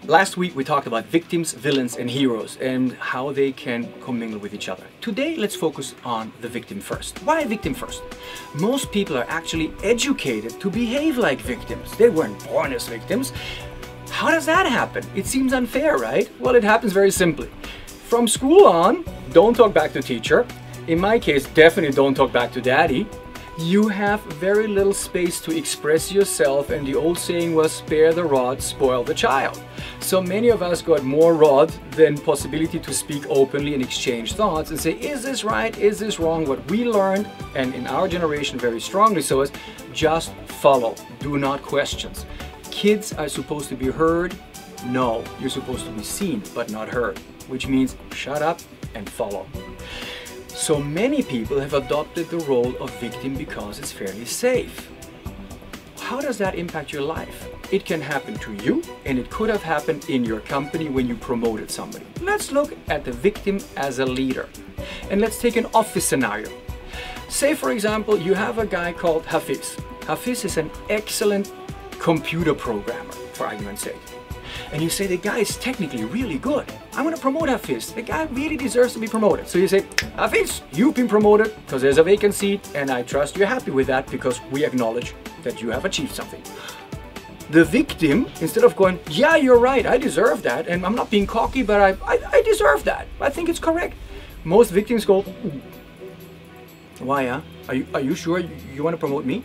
Last week we talked about victims, villains and heroes and how they can commingle with each other. Today let's focus on the victim first. Why victim first? Most people are actually educated to behave like victims. They weren't born as victims. How does that happen? It seems unfair, right? Well, it happens very simply. From school on, don't talk back to teacher. In my case, definitely don't talk back to daddy. You have very little space to express yourself, and the old saying was, spare the rod, spoil the child. So many of us got more rod than possibility to speak openly and exchange thoughts and say, is this right, is this wrong? What we learned, and in our generation very strongly so, is just follow, do not question. Kids are supposed to be heard. No, you're supposed to be seen but not heard, which means shut up and follow. So many people have adopted the role of victim because it's fairly safe. How does that impact your life? It can happen to you, and it could have happened in your company when you promoted somebody. Let's look at the victim as a leader. And let's take an office scenario. Say, for example, you have a guy called Hafiz. Hafiz is an excellent computer programmer, for argument's sake. And you say the guy is technically really good. I'm going to promote Hafiz. The guy really deserves to be promoted. So you say, Hafiz, you've been promoted because there's a vacant seat, and I trust you're happy with that because we acknowledge that you have achieved something. The victim, instead of going, yeah, you're right, I deserve that, and I'm not being cocky, but I deserve that. I think it's correct. Most victims go, why, huh? Are you sure you want to promote me?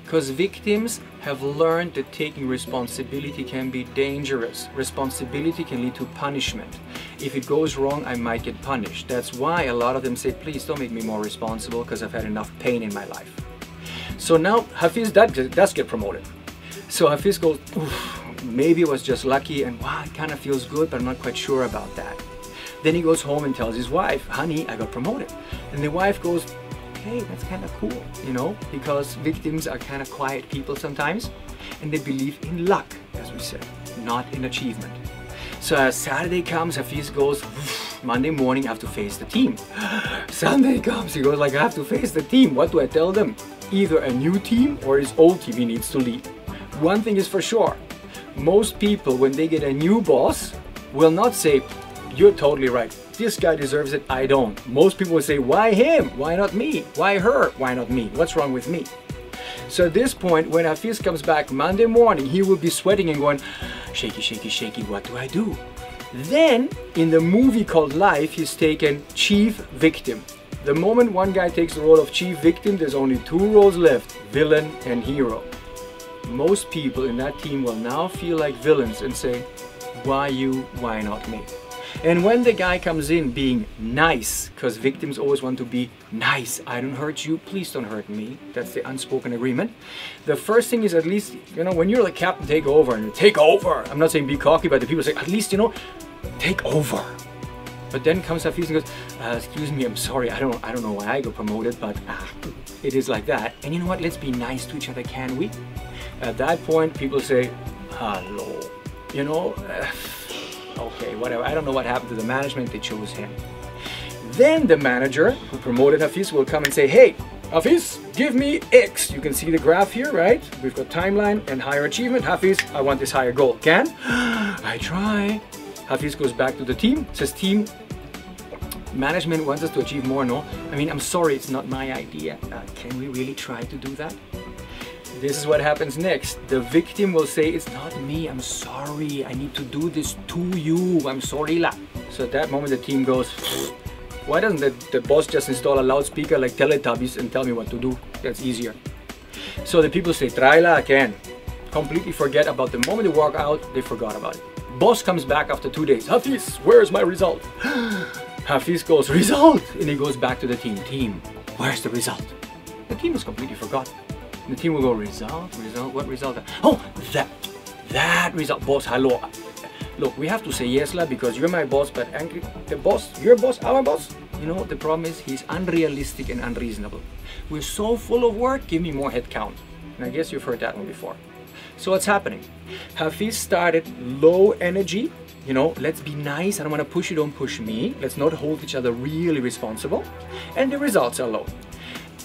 Because victims have learned that taking responsibility can be dangerous. Responsibility can lead to punishment. If it goes wrong, I might get punished. That's why a lot of them say, please don't make me more responsible because I've had enough pain in my life. So now Hafiz does get promoted. So Hafiz goes, maybe it was just lucky, and wow, it kind of feels good, but I'm not quite sure about that. Then he goes home and tells his wife, honey, I got promoted. And the wife goes, hey, that's kind of cool, you know, because victims are kind of quiet people sometimes, and they believe in luck, as we said, not in achievement. So as Saturday comes, Hafiz goes, Monday morning I have to face the team. Sunday comes, he goes like, I have to face the team. What do I tell them? Either a new team or his old team he needs to lead. One thing is for sure, most people when they get a new boss will not say, you're totally right, this guy deserves it, I don't. Most people will say, why him? Why not me? Why her? Why not me? What's wrong with me? So at this point, when Hafiz comes back Monday morning, he will be sweating and going, shaky, shaky, shaky, what do I do? Then, in the movie called Life, he's taken chief victim. The moment one guy takes the role of chief victim, there's only two roles left, villain and hero. Most people in that team will now feel like villains and say, why you, why not me? And when the guy comes in being nice, because victims always want to be nice, I don't hurt you, please don't hurt me. That's the unspoken agreement. The first thing is, at least, you know, when you're like captain, take over, and you take over. I'm not saying be cocky, but the people say, at least, you know, take over. But then comes Hafiz and goes, excuse me, I'm sorry, I don't know why I got promoted, but it is like that. And you know what, let's be nice to each other, can we? At that point, people say, hello, you know, okay, whatever. I don't know what happened to the management, they chose him. Then the manager who promoted Hafiz will come and say, hey, Hafiz, give me X. You can see the graph here, right? We've got timeline and higher achievement. Hafiz, I want this higher goal. Can? I try. Hafiz goes back to the team, says, team, management wants us to achieve more, no? I mean, I'm sorry, it's not my idea. Can we really try to do that? This is what happens next. The victim will say, it's not me, I'm sorry, I need to do this to you, I'm sorry la. So at that moment the team goes, why doesn't the boss just install a loudspeaker like Teletubbies and tell me what to do? That's easier. So the people say, try la again. Completely forget about the moment they walk out, they forgot about it. Boss comes back after 2 days, Hafiz, where's my result? Hafiz goes, result! And he goes back to the team, team, where's the result? The team is completely forgotten. The team will go, result, what result? Oh, that result, boss, hello. Look, we have to say yes, la, because you're my boss, but the boss, your boss, our boss, you know, the problem is he's unrealistic and unreasonable. We're so full of work, give me more head count. And I guess you've heard that one before. So what's happening? Hafiz started low energy, you know, let's be nice, I don't want to push you, don't push me. Let's not hold each other really responsible. And the results are low.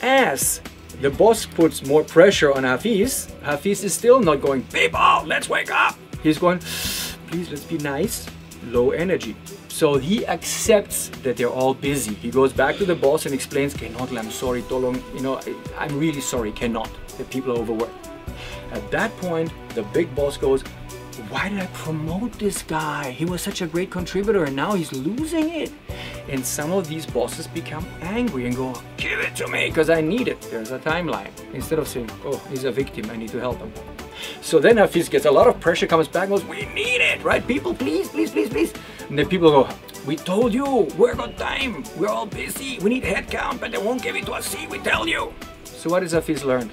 As the boss puts more pressure on Hafiz, Hafiz is still not going, people, let's wake up. He's going, please, let's be nice. Low energy. So he accepts that they're all busy. He goes back to the boss and explains, cannot, I'm sorry, Tolong, I'm really sorry, cannot. The people are overworked. At that point, the big boss goes, why did I promote this guy? He was such a great contributor and now he's losing it. And some of these bosses become angry and go, give it to me because I need it. There's a timeline. Instead of saying, oh, he's a victim, I need to help him. So then Hafiz gets a lot of pressure, comes back and goes, we need it, right? People, please, please, please, please. And then people go, we told you, we're got time. We're all busy. We need headcount, but they won't give it to us. See, we tell you. So what has Hafiz learned?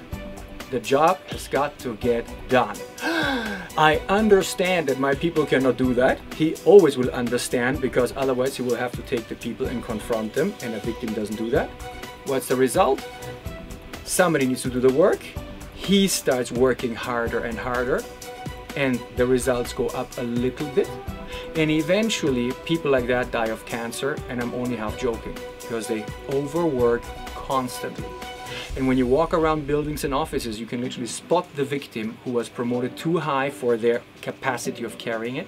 The job has got to get done. I understand that my people cannot do that. He always will understand because otherwise he will have to take the people and confront them, and a victim doesn't do that. What's the result? Somebody needs to do the work. He starts working harder and harder and the results go up a little bit. And eventually people like that die of cancer, and I'm only half joking, because they overwork constantly. And when you walk around buildings and offices, you can literally spot the victim who was promoted too high for their capacity of carrying it.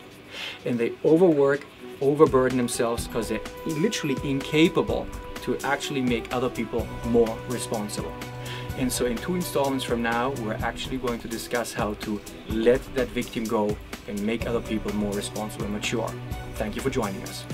And they overwork, overburden themselves because they're literally incapable to actually make other people more responsible. And so in 2 installments from now, we're actually going to discuss how to let that victim go and make other people more responsible and mature. Thank you for joining us.